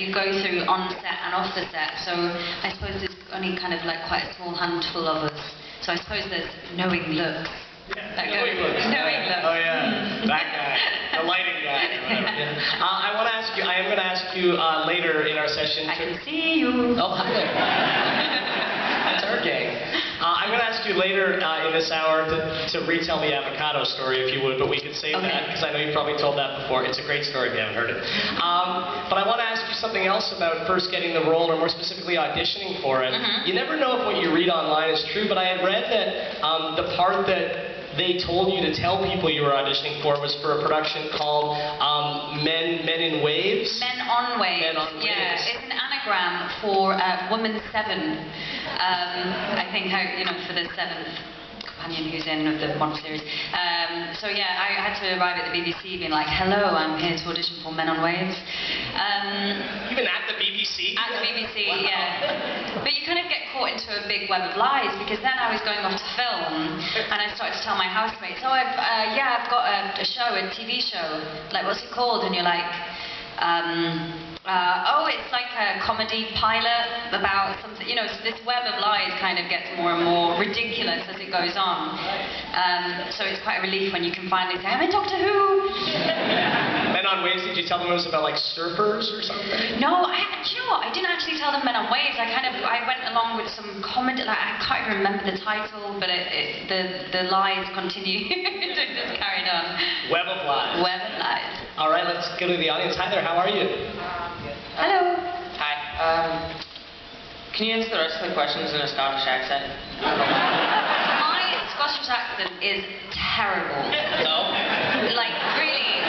you go through on set and off the set. So I suppose there's only kind of like quite a small handful of us. So I suppose there's knowing looks. Knowing looks. Knowing looks. Oh yeah, that guy, the lighting guy. Yeah. I want to ask you. I am going to ask you later in our session. I can see you. Oh, hi there. That's our gang. I'm going to ask you later in this hour to retell the avocado story, if you would, but we could save that, because I know you've probably told that before. It's a great story if you haven't heard it. But I want to ask you something else about first getting the role, or more specifically auditioning for it. You never know if what you read online is true, but I had read that the part that they told you to tell people you were auditioning for was for a production called Men in Waves? Men on Waves. Men on Waves. Yeah, it's an anagram for Woman 7. I think, for the 7th companion who's in of the one series. So yeah, I had to arrive at the BBC being like, hello, I'm here to audition for Men on Waves. Even at the BBC? At the BBC, wow. Yeah. But you kind of get caught into a big web of lies, because then I was going off to film, and I started to tell my housemates, oh, I've got a show, a TV show, like, what's it called? And you're like, oh, it's like a comedy pilot about something, so this web of lies kind of gets more and more ridiculous as it goes on. So it's quite a relief when you can finally say, I'm in Doctor Who! Men on Waves, did you tell them it was about like surfers or something? No, do you know what? I didn't actually tell them Men on Waves. I went along with some comedy, like, I can't even remember the title, but the lies continue. It just carried on. Web of Lies. Web of Lies. All right, let's go to the audience. Hi there, how are you? Hello. Hi. Can you answer the rest of the questions in a Scottish accent? My Scottish accent is terrible. No? Like, really.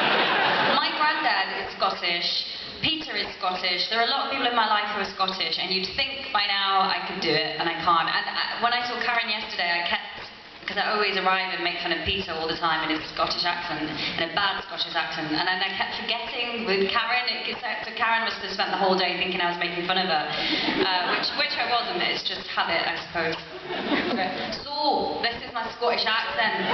My granddad is Scottish. Peter is Scottish. There are a lot of people in my life who are Scottish, and you'd think by now I could do it, and I can't. And when I saw Karen yesterday, I kept, because I always arrive and make fun of Peter all the time in his Scottish accent, in a bad Scottish accent, and then I kept forgetting with Karen. So Karen must have spent the whole day thinking I was making fun of her, which I wasn't. It's just habit, I suppose. So this is my Scottish accent.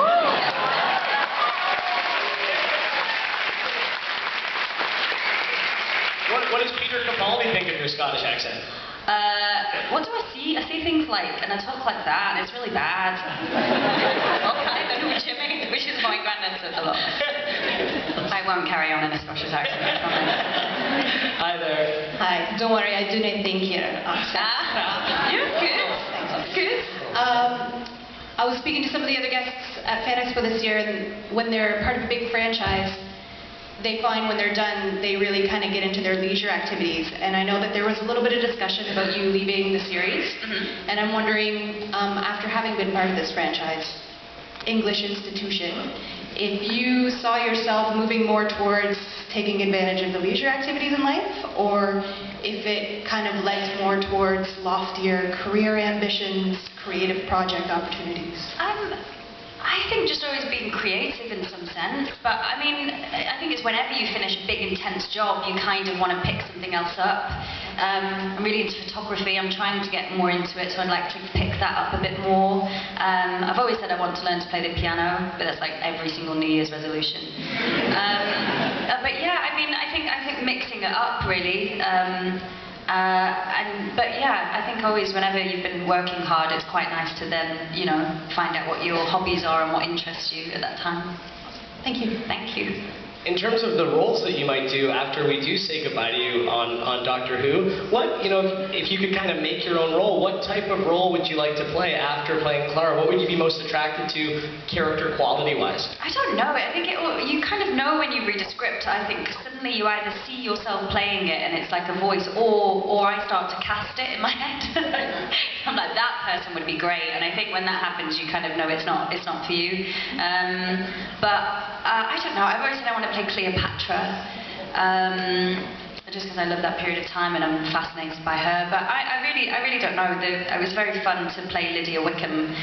What does Peter Capaldi think of your Scottish accent? What do I see? I see things like, and I talk like that, and it's really bad. Okay, then which is my granddad says a lot. I won't carry on in a Scottish accent, I promise. Hi there. Hi, don't worry, I do not think here. You're good. Thanks. Good. I was speaking to some of the other guests at Fan Expo this year, and when they're part of a big franchise, they find when they're done, they really kind of get into their leisure activities. And I know that there was a little bit of discussion about you leaving the series. And I'm wondering, after having been part of this franchise, English institution, if you saw yourself moving more towards taking advantage of the leisure activities in life, or if it kind of led more towards loftier career ambitions, creative project opportunities. I think just always being creative in some sense, but I mean, I think it's whenever you finish a big intense job, you kind of want to pick something else up. I'm really into photography. I'm trying to get more into it, so I'd like to pick that up a bit more. I've always said I want to learn to play the piano, but that's like every single New Year's resolution. But yeah, I mean, I think mixing it up really. But yeah, I think always whenever you've been working hard, it's quite nice to then, find out what your hobbies are and what interests you at that time. Thank you. Thank you. In terms of the roles that you might do after we do say goodbye to you on Doctor Who, what, if you could kind of make your own role, what type of role would you like to play after playing Clara? What would you be most attracted to character quality-wise? I don't know. I think you kind of know when you read a script, I think, suddenly you either see yourself playing it and it's like a voice, or I start to cast it in my head. I'm like, that person would be great, and I think when that happens, you kind of know it's not for you. But I don't know. I've always said I want to play Cleopatra, just because I love that period of time and I'm fascinated by her. But I really don't know. It was very fun to play Lydia Wickham,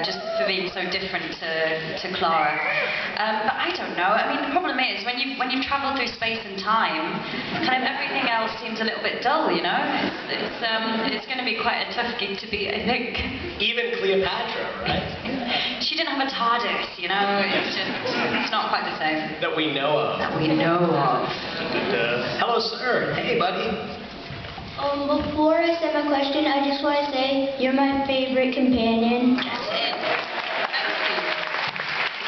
just for being so different to Clara. But I don't know. I mean, the problem is when you've travelled through space and time, kind of everything else seems a little bit dull. It's going to be quite a tough gig to beat, I think. Even Cleopatra, right? She didn't have a TARDIS, you know? It's not quite the same. That we know of. That we know of. Hello, sir. Hey, buddy. Before I say my question, I just want to say you're my favorite companion. That's it. Thank you.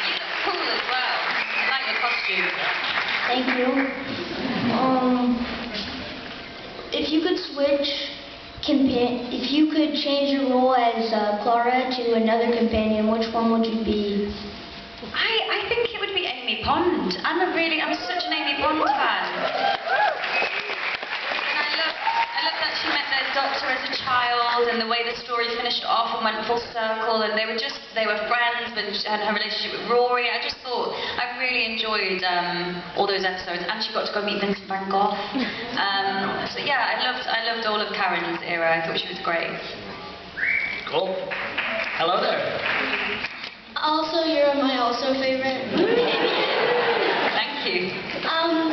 You look cool as well. I like your costume. Thank you. If you could if you could change your role as Clara to another companion, which one would you be? I think it would be Amy Pond. I'm such an Amy Pond fan. And I love that she met their doctor as a child, and the way the story finished off and went full circle, and they were friends, and her relationship with Rory. I just thought I really enjoyed all those episodes, and she got to go meet Vincent van Gogh. So yeah, I loved all of Karen's era. I thought she was great. Cool. Hello there. Also, you're my favorite. Thank you.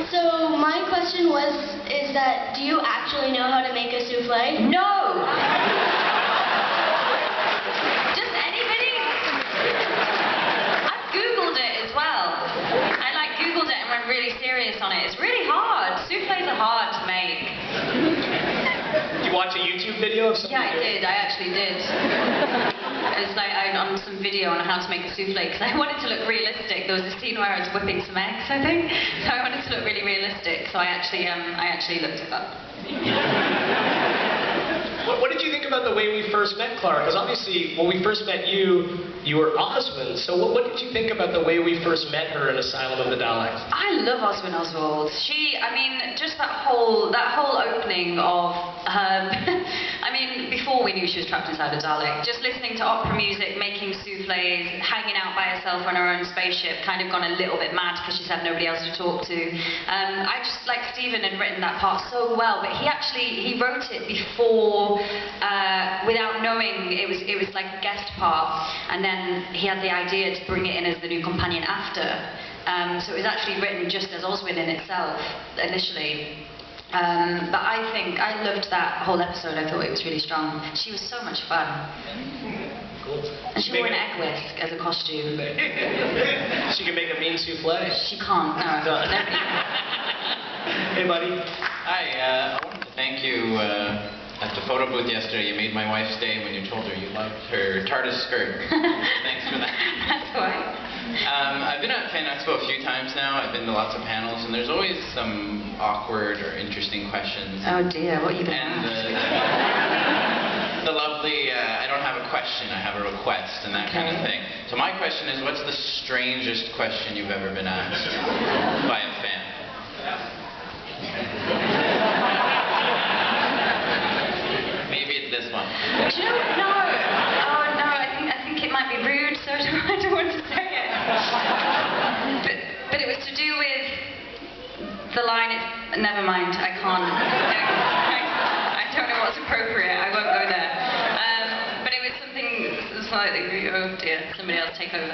So my question is that do you actually know how to make a souffle? No! Does anybody? I've Googled it as well. I Googled it and went really serious on it. It's really hard. Souffles are hard to make. Did you watch a YouTube video of something? Yeah, I did. I actually did. It was like on some video on how to make a souffle, because I wanted to look realistic. There was a scene where I was whipping some eggs, I think. So I wanted to look really realistic. So I actually looked it up. What did you think about the way we first met Clara? Because obviously, when we first met you, you were Osmond. So what did you think about the way we first met her in Asylum of the Daleks? I love Osmond Oswald. Just that whole opening of her. Before we knew she was trapped inside a Dalek, just listening to opera music, making souffles, hanging out by herself on her own spaceship, kind of gone a little bit mad because she's had nobody else to talk to. I just like Stephen had written that part so well, but he wrote it before, without knowing it was like a guest part, and then he had the idea to bring it in as the new companion after. So it was actually written just as Oswin in itself initially. But I loved that whole episode. I thought it was really strong. She was so much fun. Cool. And she wore an egg whisk as a costume. She can make a mean souffle. She can't, no. Hey, buddy. Hi, I wanted to thank you. At the photo booth yesterday, you made my wife's day when you told her you loved her TARDIS skirt. Thanks for that. That's all right. I've been at Fan Expo a few times now. I've been to lots of panels, and there's always some awkward or interesting questions. Oh dear, what are you going to ask? The lovely, I don't have a question, I have a request, and that kind of thing. So my question is, what's the strangest question you've ever been asked by a fan? This one. Do you know? No. Oh no, I think it might be rude, so I don't want to say it. But it was to do with the line. Never mind. I can't. I don't know what's appropriate. I won't go there. But it was something slightly. Oh dear. Somebody else take over.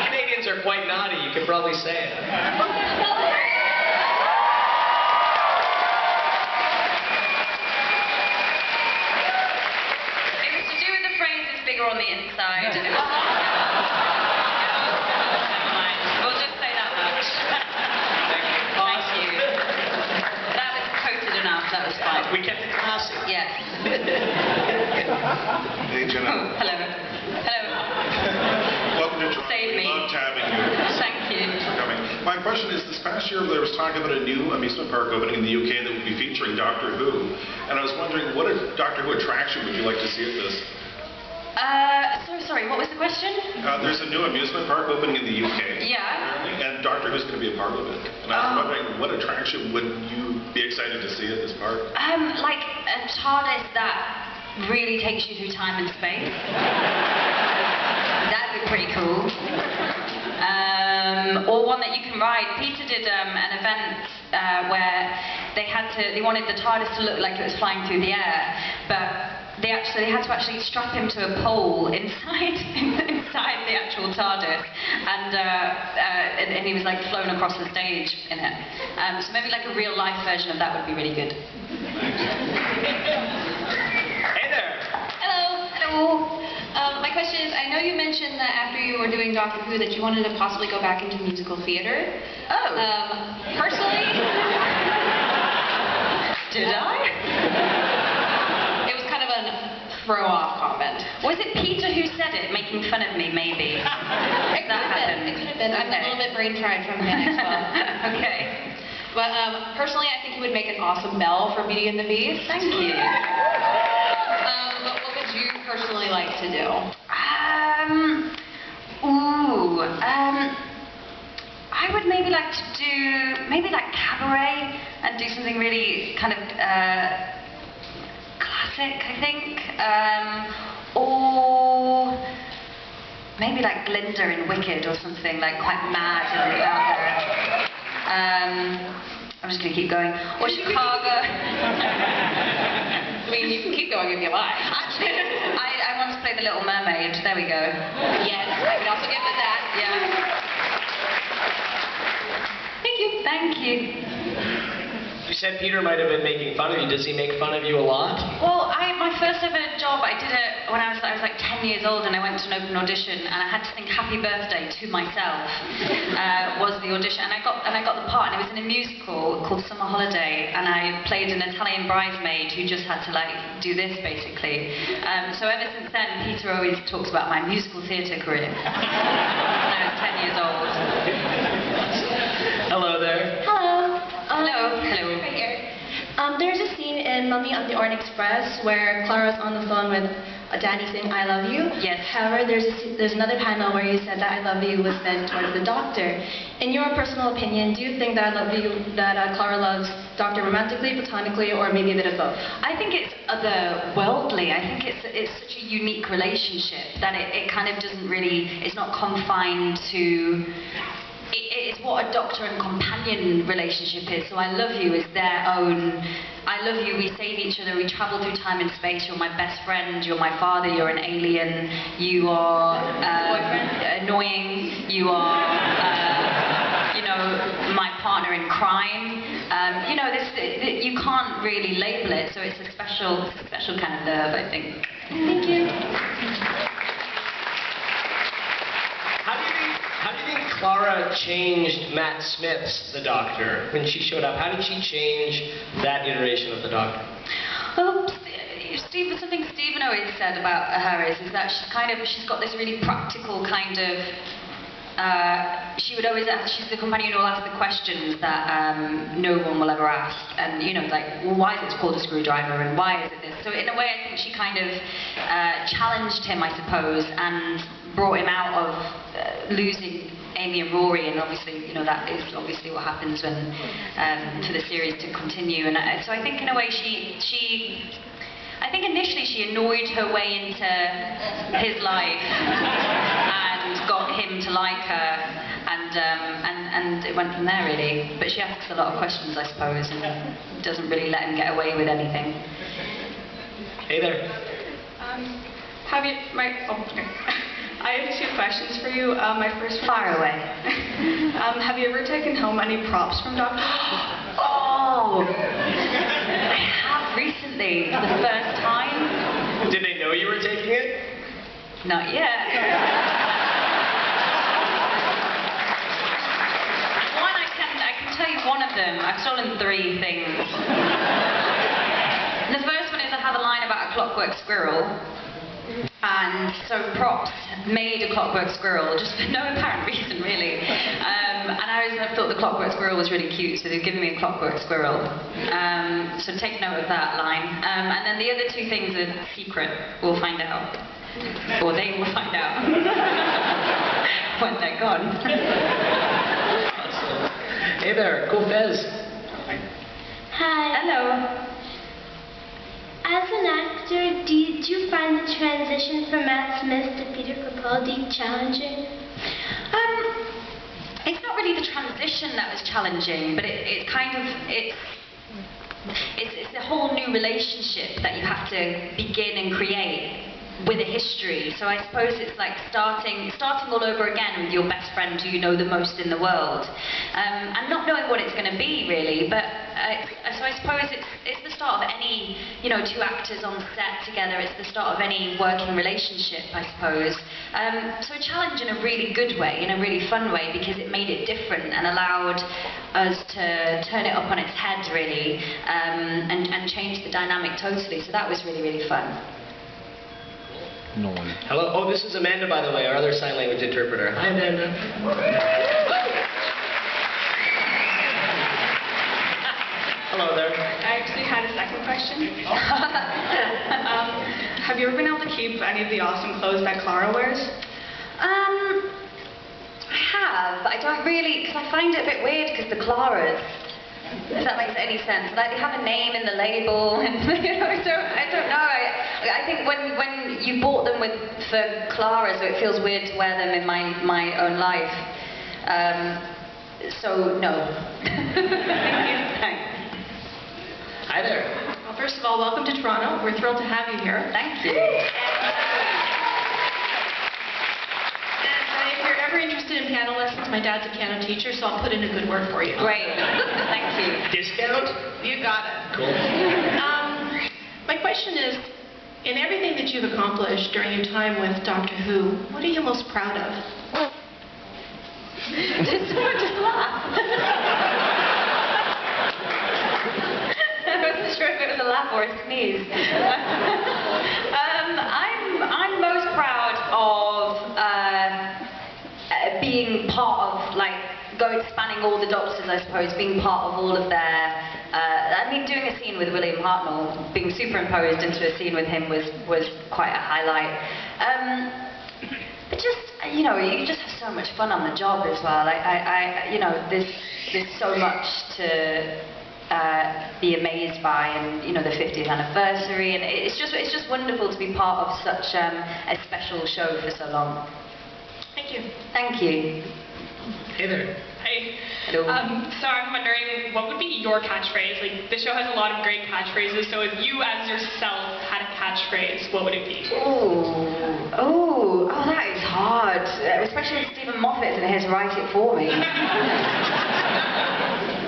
Canadians are quite naughty. You could probably say it. On the inside. Never mind. We'll just say that much. Thank you. That was quoted enough. That was fine. We kept it classy. Yes. Hey, Jenna. Oh, hello. Hello. Welcome to Toronto. Save me. We loved having you. Thank you. Thanks for coming. My question is, this past year there was talk about a new amusement park opening in the UK that would be featuring Doctor Who. And I was wondering, what Doctor Who attraction would you like to see at this? Sorry, what was the question? There's a new amusement park opening in the UK. Yeah. Apparently, and Doctor Who's going to be a part of it. And I was wondering, what attraction would you be excited to see at this park? Like a TARDIS that really takes you through time and space. That'd be pretty cool. Or one that you can ride. Peter did an event where they wanted the TARDIS to look like it was flying through the air, but they had to actually strap him to a pole inside the actual TARDIS, and he was like flown across the stage in it. So maybe like a real life version of that would be really good. Hey there. Hello. Hello. My question is, I know you mentioned that after you were doing Doctor Who that you wanted to possibly go back into musical theater. Oh. Personally, Did I? it was kind of a throw-off comment. Was it Peter who said it, making fun of me, maybe? It could have been. I'm a Okay. little bit brain-fried from Fan Expo. Okay. But personally, I think he would make an awesome Belle for Beauty and the Beast. Thank you. But what would you personally like to do? I would maybe like to do, maybe like cabaret and do something really kind of classic, I think. Or maybe like Glinda in Wicked or something, like quite mad and out there. I'm just going to keep going. Or Chicago. I mean, you can keep going if you like. Actually, I want to play the Little Mermaid. There we go. Yes, I can also give it that. Yeah. Thank you. Thank you. You said Peter might have been making fun of you. Does he make fun of you a lot? Well, my first ever job, I did it when I was like 10 years old, and I went to an open audition, and I had to sing Happy Birthday to myself. Was the audition, and I got the part, and it was in a musical called Summer Holiday, and I played an Italian bridesmaid who just had to like do this basically. So ever since then, Peter always talks about my musical theatre career. When I was 10 years old. Hello there. Hello. Hello. Hello. Right here. There's a scene in Mummy on the Orient Express where Clara's on the phone with Danny saying, "I love you." Yes. However, there's another panel where you said that "I love you" was said towards the Doctor. In your personal opinion, do you think that Clara loves Doctor romantically, platonically, or maybe a bit of both? I think it's otherworldly. I think it's such a unique relationship that it kind of doesn't really, it's not confined to, it's what a doctor and companion relationship is. So I love you is their own, I love you, we save each other, we travel through time and space, you're my best friend, you're my father, you're an alien, you are annoying, you are, you know, my partner in crime. You know, you can't really label it, so it's a special kind of love, I think. Thank you. How do you think Clara changed Matt Smith's The Doctor when she showed up? How did she change that iteration of The Doctor? Well, something Stephen always said about her is that she's got this really practical kind of, she would always ask, she's the companion who will ask the questions that no one will ever ask. And, you know, like, well, why is it called a screwdriver and why is it this? So in a way, I think she kind of challenged him, I suppose, and brought him out of losing Amy and Rory, and obviously, you know, that is obviously what happens when for the series to continue. And so I think in a way I think initially she annoyed her way into his life and got him to like her, and it went from there really. But she asks a lot of questions, I suppose, and doesn't really let him get away with anything. Hey there. I have two questions for you. My first one. Fire away. Have you ever taken home any props from Doctor Who? Oh, I have recently for the first time. Did they know you were taking it? Not yet. I can tell you one of them. I've stolen 3 things. The first one is I have a line about a clockwork squirrel. And so props made a clockwork squirrel, just for no apparent reason really. And I thought the clockwork squirrel was really cute, so they've given me a clockwork squirrel. So take note of that line. And then the other 2 things are secret. We'll find out. Or they will find out. When they're gone. Hey there, cool Fez. Hi. Hello. As an actor, did you find the transition from Matt Smith to Peter Capaldi challenging? It's not really the transition that was challenging, but it's a whole new relationship that you have to begin and create with a history. So I suppose it's like starting all over again with your best friend who you know the most in the world, and not knowing what it's going to be really. But so I suppose it's the start of any any, you know, two actors on set together. It's the start of any working relationship, I suppose. So a challenge in a really good way, in a really fun way, because it made it different and allowed us to turn it up on its head, really, and change the dynamic totally. So that was really, really fun. No one. Hello. Oh, this is Amanda, by the way, our other sign language interpreter. Hi, Amanda. Hello there. I actually had a second question. Have you ever been able to keep any of the awesome clothes that Clara wears? I have. I don't really, because I find it a bit weird because the Claras, if that makes any sense, like they have a name in the label, and you know, so I don't know. I think when you bought them for Clara, so it feels weird to wear them in my own life. So no. Thanks. Hi there. Well, first of all, welcome to Toronto. We're thrilled to have you here. Thank you. And if you're ever interested in piano lessons, my dad's a piano teacher, so I'll put in a good word for you. Great. Thank you. Discount? You got it. Cool. My question is, in everything that you've accomplished during your time with Doctor Who, what are you most proud of? Did someone just laugh? I wasn't sure if it was a laugh or a sneeze. I'm most proud of being part of, like, spanning all the Doctors, I suppose, being part of all of their. I mean, doing a scene with William Hartnell, being superimposed into a scene with him was quite a highlight. But just, you know, you just have so much fun on the job as well. You know, there's so much to be amazed by, and you know, the 50th anniversary, and it's just wonderful to be part of such a special show for so long. Thank you. Thank you. Hey there. Hi. Hello. So I'm wondering, what would be your catchphrase? Like, the show has a lot of great catchphrases, so if you as yourself had a catchphrase, what would it be? Oh, that is hard. Especially if Stephen Moffat's in here to write it for me.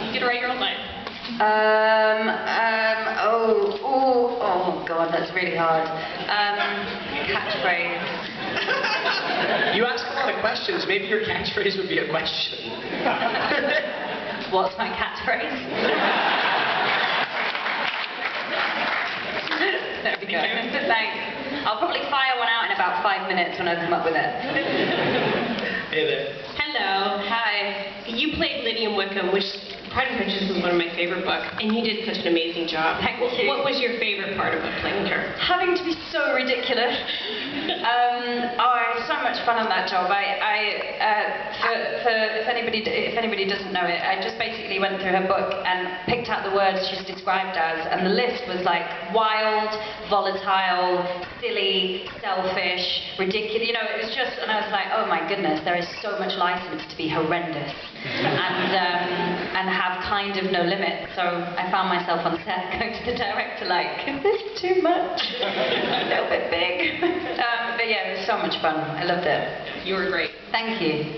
You could write your own line. Oh God, that's really hard. Catchphrase. You ask a lot of questions. Maybe your catchphrase would be a question. What's my catchphrase? There we go. Thanks. I'll probably fire one out in about 5 minutes when I come up with it. Hey there. Hello. Hi. You played Lydian Wickham, which Pride and Prejudice was one of my favorite books, and you did such an amazing job. Thank you. What was your favorite part about playing her? Having to be so ridiculous. I had so much fun on that job. If anybody doesn't know it, I just basically went through her book and picked out the words she's described as, and the list was like wild, volatile, silly, selfish, ridiculous. You know, it was just, and I was like, oh my goodness, there is so much license to be horrendous, and have kind of no limit. So I found myself on set going to the director like, is this too much? A little bit big. But yeah, it was so much fun. I loved it. You were great. Thank you.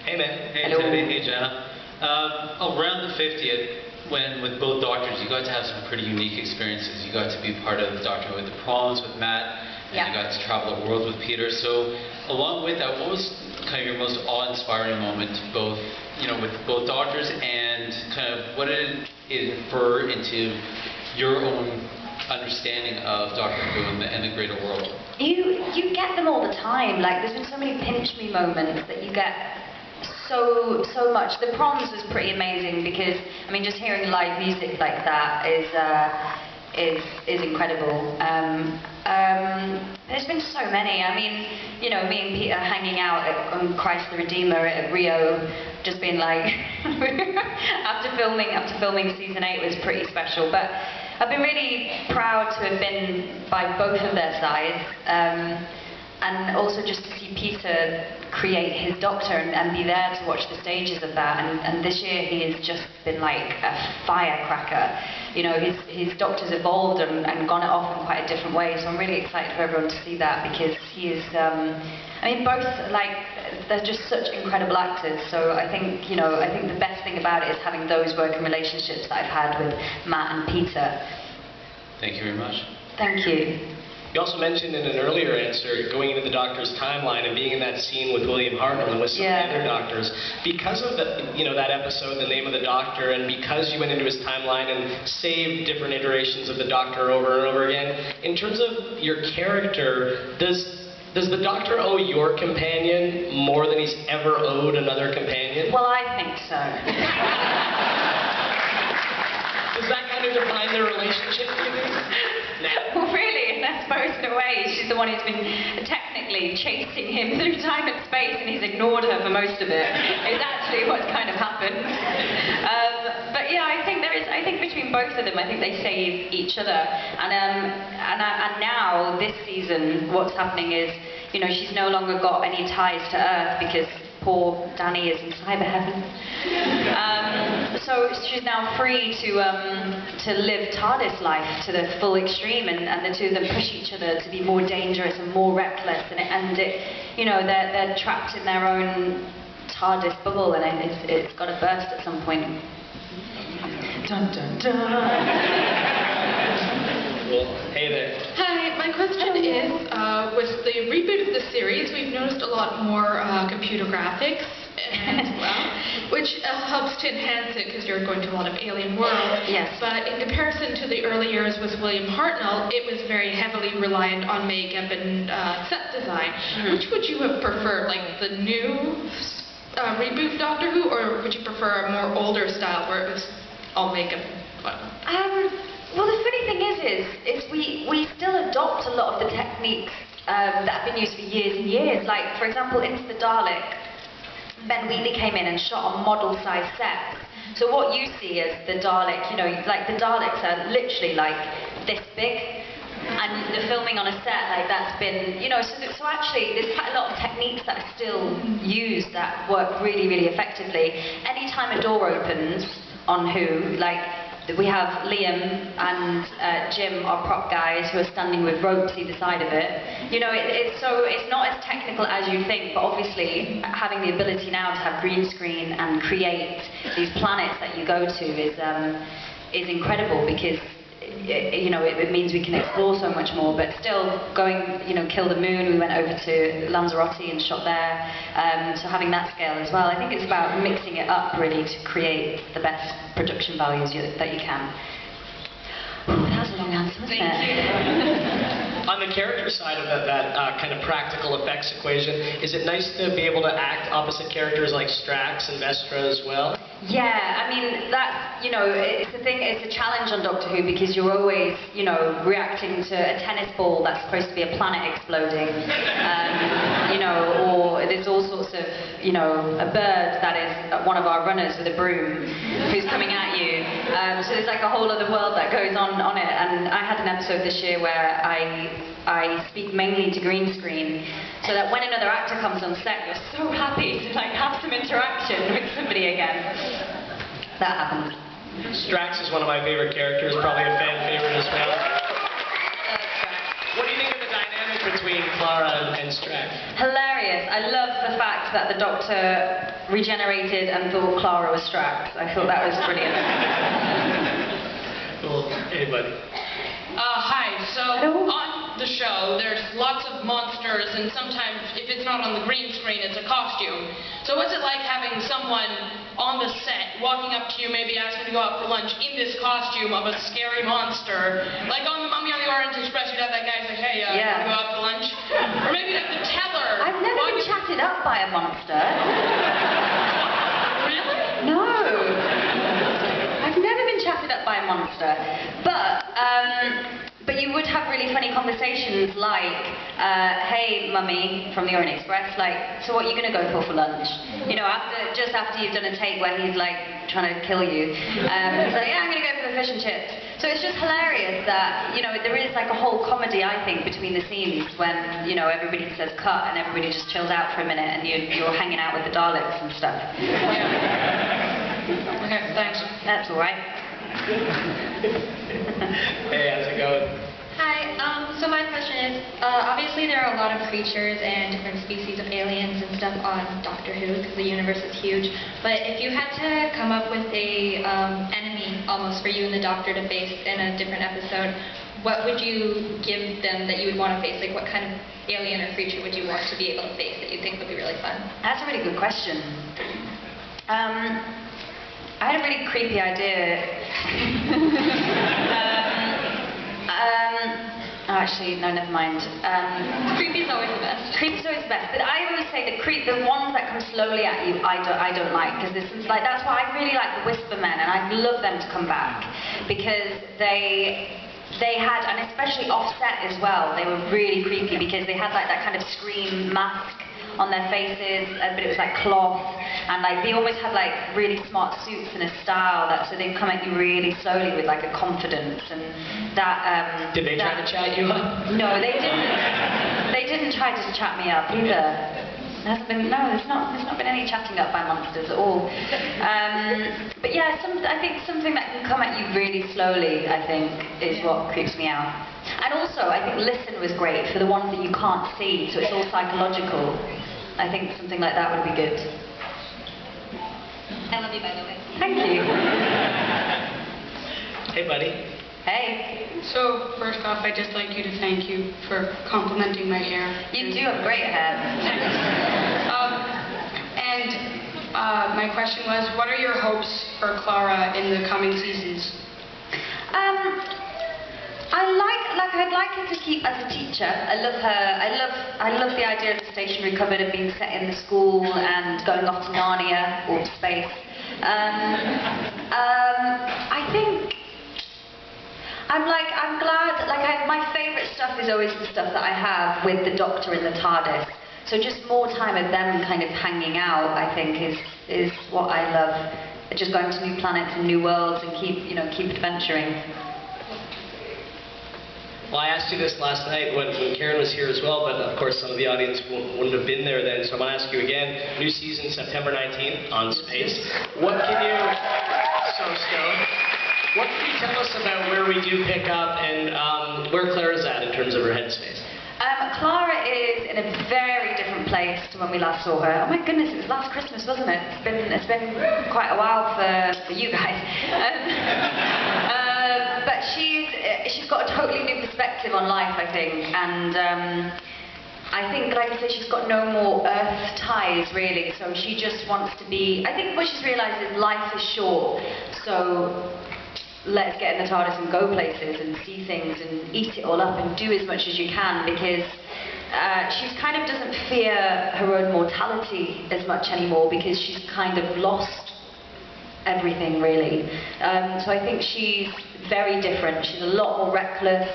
Hey man. Hey Hello. Teddy. Hey Jenna. Around the 50th, with both Doctors, you got to have some pretty unique experiences. You got to be part of the Doctor with the Proms with Matt, and Yeah. you got to travel the world with Peter. So along with that, what was kind of your most awe-inspiring moment, both, you know, with both Doctors, and kind of what did it infer into your own understanding of Doctor Who and the greater world? You get them all the time. Like, there's been so many pinch me moments that you get so much. The Proms was pretty amazing because, I mean, just hearing live music like that is incredible. There's been so many. I mean, you know, me and Peter hanging out on Christ the Redeemer at Rio, just being like, after filming season 8 was pretty special. But I've been really proud to have been by both of their sides, and also just to see Peter create his Doctor and be there to watch the stages of that. And this year he has just been like a firecracker. You know, his Doctor's evolved and gone it off in quite a different way. So I'm really excited for everyone to see that, because he is, I mean, both, like, they're just such incredible actors. So I think, I think the best thing about it is having those working relationships that I've had with Matt and Peter. Thank you very much. Thank you. You also mentioned in an earlier answer going into the Doctor's timeline and being in that scene with William Hartnell and with some of the other Doctors. Because of that episode, The Name of the Doctor, and because you went into his timeline and saved different iterations of the Doctor over and over again, in terms of your character, does the Doctor owe your companion more than he's ever owed another companion? Well, I think so. Does that kind of define their relationship, do you think? Well, really, and I suppose in a way, she's the one who's been technically chasing him through time and space, and he's ignored her for most of it. It's actually what's kind of happened. But yeah, I think between both of them, I think they save each other. And now this season, what's happening is, she's no longer got any ties to Earth because poor Danny is in cyber heaven. So she's now free to live TARDIS life to the full extreme, and the two of them push each other to be more dangerous and more reckless, and they're trapped in their own TARDIS bubble, and it's got to burst at some point. Dun dun dun. Hey there. Hi, my question is, with the reboot of the series, we've noticed a lot more computer graphics as well, which helps to enhance it because you're going to a lot of alien world. Yes. But in comparison to the early years with William Hartnell, it was very heavily reliant on makeup and set design. Which would you have preferred, like the new reboot Doctor Who, or would you prefer a more older style where it was all makeup? Well, the funny thing is we still adopt a lot of the techniques that have been used for years and years. Like, for example, Into the Dalek, Ben Wheatley came in and shot on model-size sets. So what you see is the Dalek, like the Daleks are literally like this big, and the filming on a set like that's been, so actually there's quite a lot of techniques that are still used that work really, really effectively. Anytime a door opens on Who, like, we have Liam and Jim, our prop guys, who are standing with ropes either side of it. It's not as technical as you think, but obviously having the ability now to have green screen and create these planets that you go to is incredible, because it means we can explore so much more. But still going, Kill the Moon, we went over to Lanzarote and shot there. So having that scale as well, I think it's about mixing it up really to create the best production values that you can. Ooh, that was a long answer, wasn't it? On the character side of that kind of practical effects equation, is it nice to be able to act opposite characters like Strax and Vestra as well? Yeah, I mean, that's, it's a thing, it's a challenge on Doctor Who, because you're always, reacting to a tennis ball that's supposed to be a planet exploding, or there's all sorts of, a bird that is one of our runners with a broom who's coming at you. So there's like a whole other world that goes on it, and I had an episode this year where I speak mainly to green screen, so that when another actor comes on set, you're so happy to like have some interaction with somebody again. That happens. Strax is one of my favorite characters, probably a fan favorite as well. What do you think of the dynamic between Clara and Strax? Hilarious. I love the fact that the Doctor regenerated and thought Clara was Strax. I thought that was brilliant. Cool. Hey, buddy. Hi, so on the show, there's lots of monsters, and sometimes, if it's not on the green screen, it's a costume. So what's it like having someone on the set walking up to you, maybe asking to go out for lunch in this costume of a scary monster? Like on the Mummy on the Orient Express, you'd have that guy say, hey, wanna go out for lunch? Or maybe you'd have the teller. I've never been chatted up by a monster. Really? No. I've never been chatted up by a monster. But you would have really funny conversations like, hey, Mummy, from the Orient Express, like, so what are you going to go for lunch? Just after you've done a take where he's like trying to kill you. So yeah, I'm going to go for the fish and chips. So it's just hilarious that, there is like a whole comedy, I think, between the scenes when, everybody says cut and everybody just chills out for a minute and you're hanging out with the Daleks and stuff. Okay, thanks. That's all right. Hey, how's it going? Hi, so my question is, obviously there are a lot of creatures and different species of aliens and stuff on Doctor Who, because the universe is huge, but if you had to come up with a enemy, almost, for you and the Doctor to face in a different episode, what would you give them that you would want to face? Like, what kind of alien or creature would you want to be able to face that you think would be really fun? That's a really good question. I had a really creepy idea. Actually, no, never mind. Creepy's always the best. Creepy's always the best, but I always say the ones that come slowly at you, I don't like, because this is like, that's why I really like the Whisper Men, and I'd love them to come back, because they had, and especially Offset as well, they were really creepy because they had like that kind of scream mask on their faces, but it was like cloth, and like they always had like really smart suits and a style, that so they'd come at you really slowly with like a confidence, and that Did they try to chat you up? No, they didn't try to chat me up either. There's not been any chatting up by monsters at all. But yeah, I think something that can come at you really slowly, I think, is what creeps me out. And also, I think Listen was great for the ones that you can't see, so it's all psychological. I think something like that would be good. I love you, by the way. Thank you. Hey, buddy. Hey. So, first off, I'd just like you to thank you for complimenting my hair. You do have great hair. My question was, what are your hopes for Clara in the coming seasons? I'd like her to keep as a teacher. I love her. I love the idea of the stationery cupboard and being set in the school and going off to Narnia or to space. I think I'm glad. My favourite stuff is always the stuff that I have with the Doctor in the TARDIS. So just more time of them kind of hanging out, I think, is what I love. Just going to new planets and new worlds and keep adventuring. Well, I asked you this last night when Karen was here as well, but of course some of the audience wouldn't have been there then, so I'm going to ask you again. New season, September 19th, on Space. What can you... So stoned. What can you tell us about where we do pick up and where Clara's at in terms of her headspace? Clara is in a very different place to when we last saw her. Oh my goodness, it was last Christmas, wasn't it? It's been quite a while for you guys. But she's got a totally new perspective on life, I think, and I think, like I said, she's got no more earth ties, really, so she just wants to be... I think what she's realised is life is short, so let's get in the TARDIS and go places and see things and eat it all up and do as much as you can, because she kind of doesn't fear her own mortality as much anymore, because she's kind of lost everything, really. So I think she's very different. She's a lot more reckless.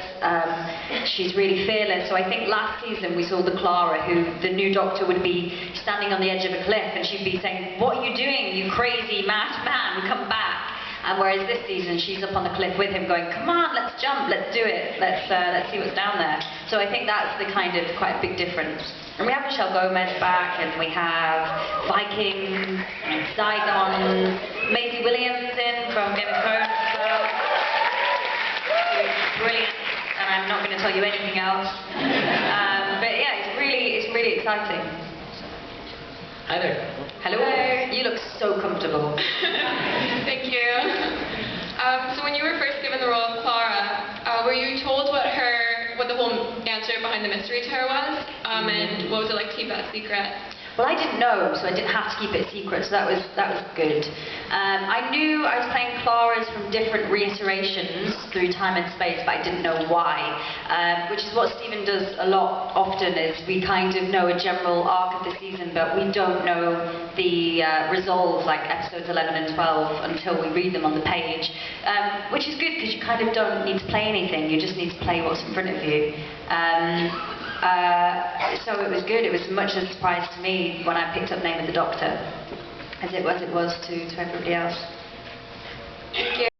She's really fearless. So I think last season we saw the Clara who the new Doctor would be standing on the edge of a cliff and she'd be saying, "What are you doing, you crazy mad man? Come back." And whereas this season she's up on the cliff with him going, "Come on, let's jump, let's do it, let's see what's down there." So I think that's the kind of quite a big difference. And we have Michelle Gomez back, and we have Vikings, Zygons, Maisie Williams in from Game of Thrones as well. It's brilliant, and I'm not going to tell you anything else. But yeah, it's really exciting. Hi there. Hello. You look so comfortable. Thank you. So when you were first given the role of Clara, were you told what the whole answer behind the mystery to her was? And what was it like to keep that secret? Well, I didn't know, so I didn't have to keep it secret, so that was good. I knew I was playing Clara's from different reiterations through time and space, but I didn't know why. Which is what Stephen does a lot often, is we kind of know a general arc of the season, but we don't know the resolve, like episodes 11 and 12, until we read them on the page. Which is good, because you kind of don't need to play anything, you just need to play what's in front of you. So it was good. It was much a surprise to me when I picked up Name of the Doctor, as it was to everybody else.